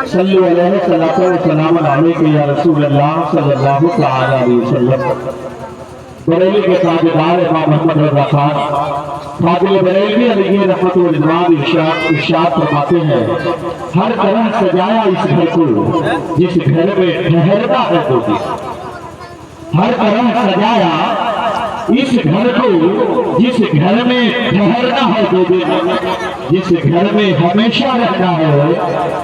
सल्लल्लाहु अलैहि या रसूल अल्लाह सल्लल्लाहु तआला अलैहि वसल्लम। बरेली के ताबेदार इमाम अहमद रज़ा खान फाजिल बरेली अलैहि रहमतुल रिज़वान इरशाद फरमाते हैं, हर तरह सजाया इस घर को जिस घर में ठहरता है तो हर तरह सजाया इस घर को जिस घर में ठहरना है दो दिन, जिस घर में हमेशा रहना है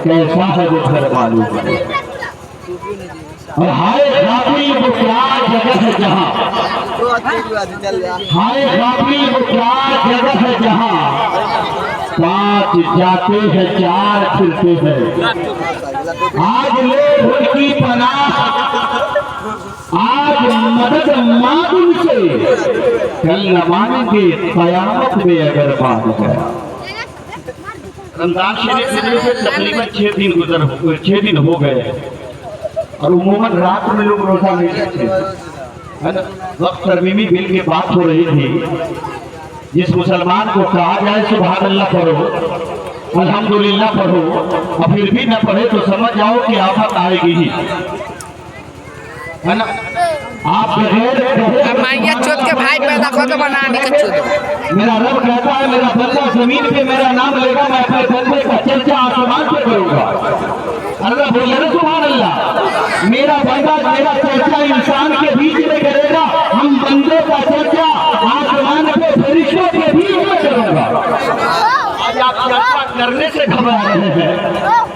कैसा है वो घर मालूम है। और हाय काफी वो क्या जगह है जहाँ, हाय काफी वो क्या जगह है जहाँ पांच जाते हैं चार फिरते हैं। आज लोग उनकी पनाह, आज मदद मांग से कल न मांगेंगे कयामत में अगर मांग गया। रमजान शरीफ से तकरीबन 6 दिन हो गए और उमूमन रात में लोग रोजा नहीं रखते है ना। वक्त तरमीमी बिल की बात हो रही थी, जिस मुसलमान को कहा जाए सुभान अल्लाह पढ़ो, अल्हम्दुलिल्लाह पढ़ो और फिर भी न पढ़े तो समझ जाओ कि आफत आएगी ही, है ना। आप के भाई पैदा कर बनाने का चोद। मेरा रब कहता है मेरा बंदा जमीन पे मेरा नाम लेगा, मैं अपने बंदे का चर्चा आसमान पे करूंगा। अल्लाह बोले ना सुभान अल्लाह, मेरा बंदा मेरा चर्चा इंसान के बीच में करेगा, हम बंदे का चर्चा आसमान पे फरिश्तों के बीच में करूंगा। आज आप चर्चा करने से घबरा रहे हैं,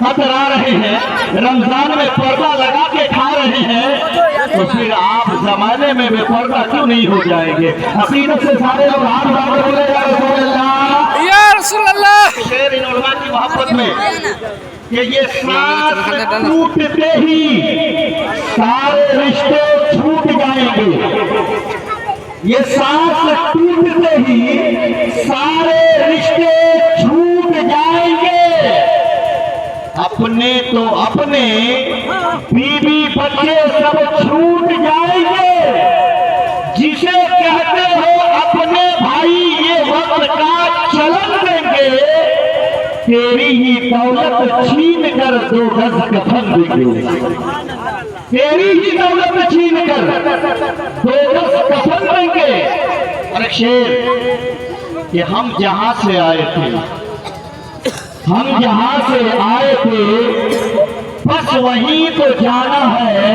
कतरा रहे हैं, रमजान में पर्दा लगा के खा रहे हैं, तो फिर आप जमाने में बेपर्दा क्यों नहीं हो जाएंगे। अकीदत से सारे लोग हाथ बांध बोले या रसूल अल्लाह, या रसूल अल्लाह। शेर इन उलमा की मोहब्बत में कि ये सांस टूटते ही सारे रिश्ते छूट जाएंगे, ये सांस टूटते ही सारे रिश्ते छूट जाएंगे। अपने तो अपने बीवी बच्चे सब छूट जाएंगे। जिसे कहते हो अपने भाई ये वक्त का चलन देंगे, तेरी ही दौलत छीन कर 2 गज कफन देंगे। तेरी ही दौलत छीन कर 2 गज कफन देंगे। और शेर कि हम जहां से आए थे, हम जहां से आए थे बस वहीं तो जाना है।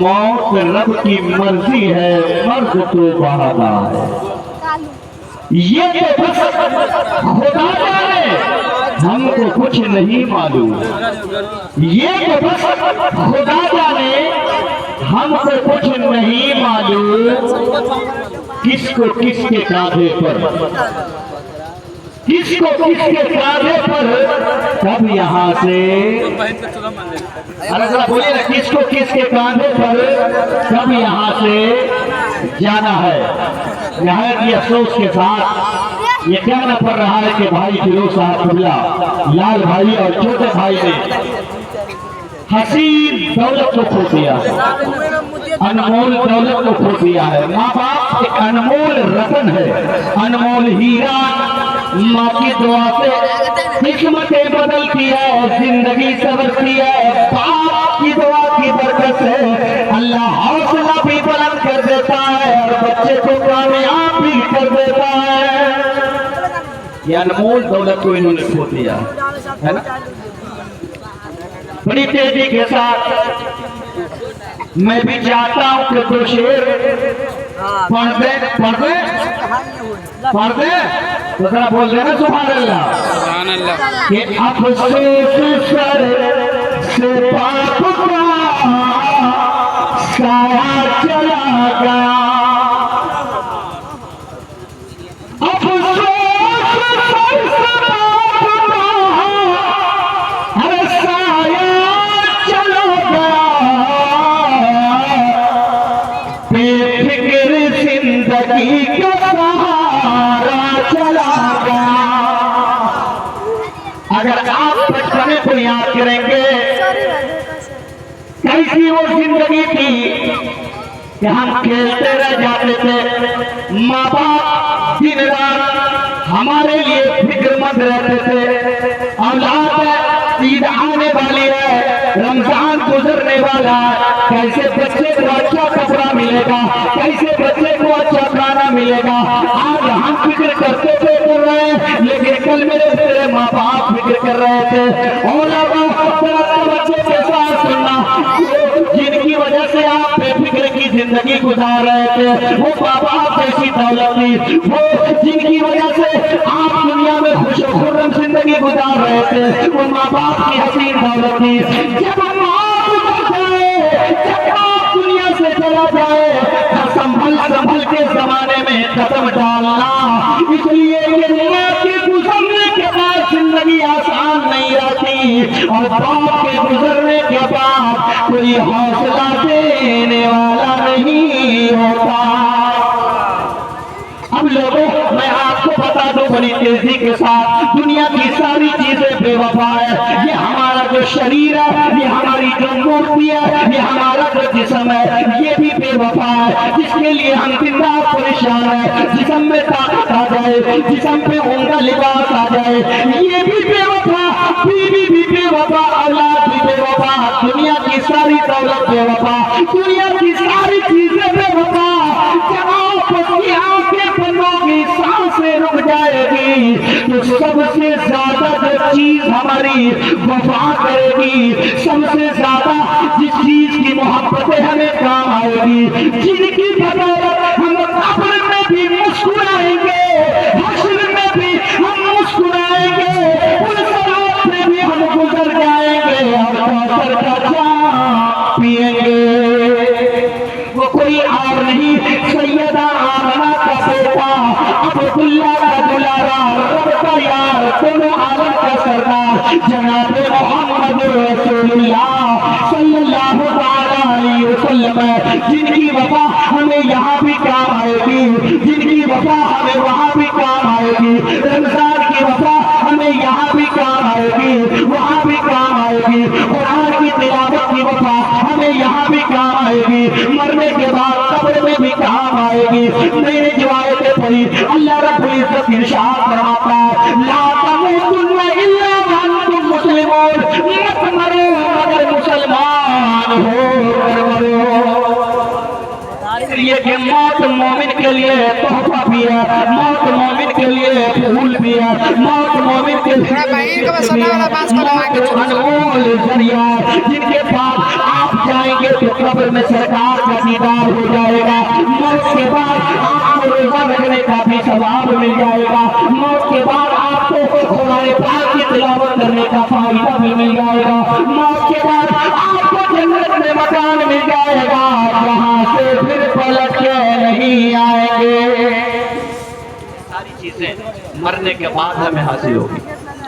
मौत रब की मर्जी है, मर्द तो बहाना है। ये तो बस खुदा जाने, हमको कुछ नहीं मालूम। ये तो बस खुदा जाने, हमको कुछ नहीं मालूम। किसको किसके कांधे पर, किसको किसके कांधे पर कब यहाँ से, अरे जरा बोलिए ना, किसको किसके कांधे पर कब यहाँ से जाना है। नहायत ही अफसोस के साथ ये कहना पड़ रहा है कि भाई फिरोज साहब कुल्ला, लाल भाई और छोटे भाई ने हसीन दौलत को खो दिया, अनमोल दौलत को खो दिया है। माँ बाप एक अनमोल रतन है, अनमोल हीरा। माँ की दुआ से किस्मतें बदलती है, जिंदगी संवरती है। बाप की दुआ की बरकत से अल्लाह हौसला भी बुलंद कर देता है और बच्चे को कामयाब भी कर देता है। ये अनमोल दौलत को इन्होंने खो दिया है ना। बड़ी तेजी के साथ मैं भी चाहता हूं कि 2 शेर पढ़ दे तो जरा बोल देना सुभान अल्लाह। कि अफसोस सर से पाप का साया चला गया, अगर आप बचपने को याद करेंगे कैसी वो जिंदगी थी कि हम खेलते रह जाते थे, माँ बाप दिन रात हमारे लिए फिक्रमंद रहते थे। औलाद ईद आने वाली है, रमजान गुजरने वाला है, कैसे बच्चे को अच्छा कपड़ा मिलेगा, कैसे बच्चे को अच्छा खाना मिलेगा। आज हम फिक्र करते थे कर रहे हैं, लेकिन कल मेरे माँ बाप फिक्र कर रहे थे। और बच्चे के साथ सुनना, जिनकी वजह से आप बेफिक्र की जिंदगी गुजार रहे थे, वो माँ बाप जैसी दौलत थी, वो जिनकी वजह से आप दुनिया में खुश खुर्रम जिंदगी गुजार रहे थे, वो माँ बाप की हसीन दौलत थी। जब हम जब आप दुनिया से चला जाए, संभल संभल के जमाने में कदम डालना। इसलिए ये दुनिया के गुजरने के बाद जिंदगी आसान नहीं रहती, और बाप के गुजरने के बाद कोई हौसला देने वाला नहीं होता। अब लोगों, मैं आपको बता दूं बड़ी तेजी के साथ, दुनिया की सारी चीजें बेवफा है। ये हमारा जो शरीर है, ये हमारी जो मूर्ति है, ये हमारा जो जिस्म है, ये भी बेवफा है, जिसके लिए हम दिन रात परेशान है। जिस्म में ताकत आ जाए, जिस्म पे उमदा लिबास आ जाए, ये भी बेवफा, बीवी भी बेवफा, औलाद भी बेवफा, दुनिया की सारी दौलत बेवफा, दुनिया की सारी चीजें बेवफा। जब की सांसें रुक जाएगी, तो सबसे ज्यादा जो चीज हमारी वफा करेगी, सबसे ज्यादा जिस चीज की मोहब्बतें हमें काम आएगी, जिनकी बदौलत हम कब्र में भी मुस्कुराएंगे, हश्र में भी हम मुस्कुराएंगे, उन सरात में भी हम गुजर जाएंगे, और कौसर का जाम पिएंगे। वो कोई और नहीं, सैयदा आमना का बेटा, अब्दुल्ला का दुलारा, रब का यार, दोनों आलम का सरदार, जनाब मोहम्मद रसूलुल्लाह सल्लल्लाहु अलैहि वसल्लम, जिनकी वफा हमें यहाँ भी काम आएगी, जिनकी वफा हमें वहाँ भी काम आएगी। रमजान की वफा हमें यहाँ भी काम आएगी, वहाँ भी काम आएगी। कुरान की तिलावत की वफा हमें यहाँ भी काम आएगी, मरने के बाद कब्र में भी काम आएगी। मैंने जो आयतें पढ़ी, अल्लाह रब्बुल इज्जत इरशाद फरमाता है, ला तमूतुन्ना इल्ला व अंतुम मुस्लिमून, मत मरो मगर मुसलमान होकर मरो। इसलिए कि मौत मोमिन के लिए तोहफा भी है, मौत मोमिन के लिए फूल भी है, मौत मोमिन के लिए अनमोल जरिया है, जिनके पास आप जाएंगे तो कब्र में सरकार का दीदार हो जाएगा। मौत के बाद आपको रोजा रखने का भी सवाब मिल जाएगा, मौत के बाद आपको कुरान पाक की तिलावत करने का फायदा भी मिल जाएगा, मौत के बाद आपको जन्नत में मकान मिल जाएगा, वहां से फिर पलट के नहीं आएंगे। सारी चीजें मरने के बाद हमें हासिल होगी,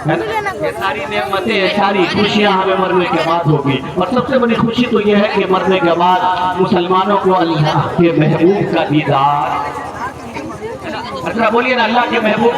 है ना? ये सारी नेमतें, सारी खुशियां हमें मरने के बाद होगी। और सबसे बड़ी खुशी तो ये है कि मरने के बाद मुसलमानों को अल्लाह के महबूब का दीदार, अच्छा बोलिए ना, अल्लाह के महबूब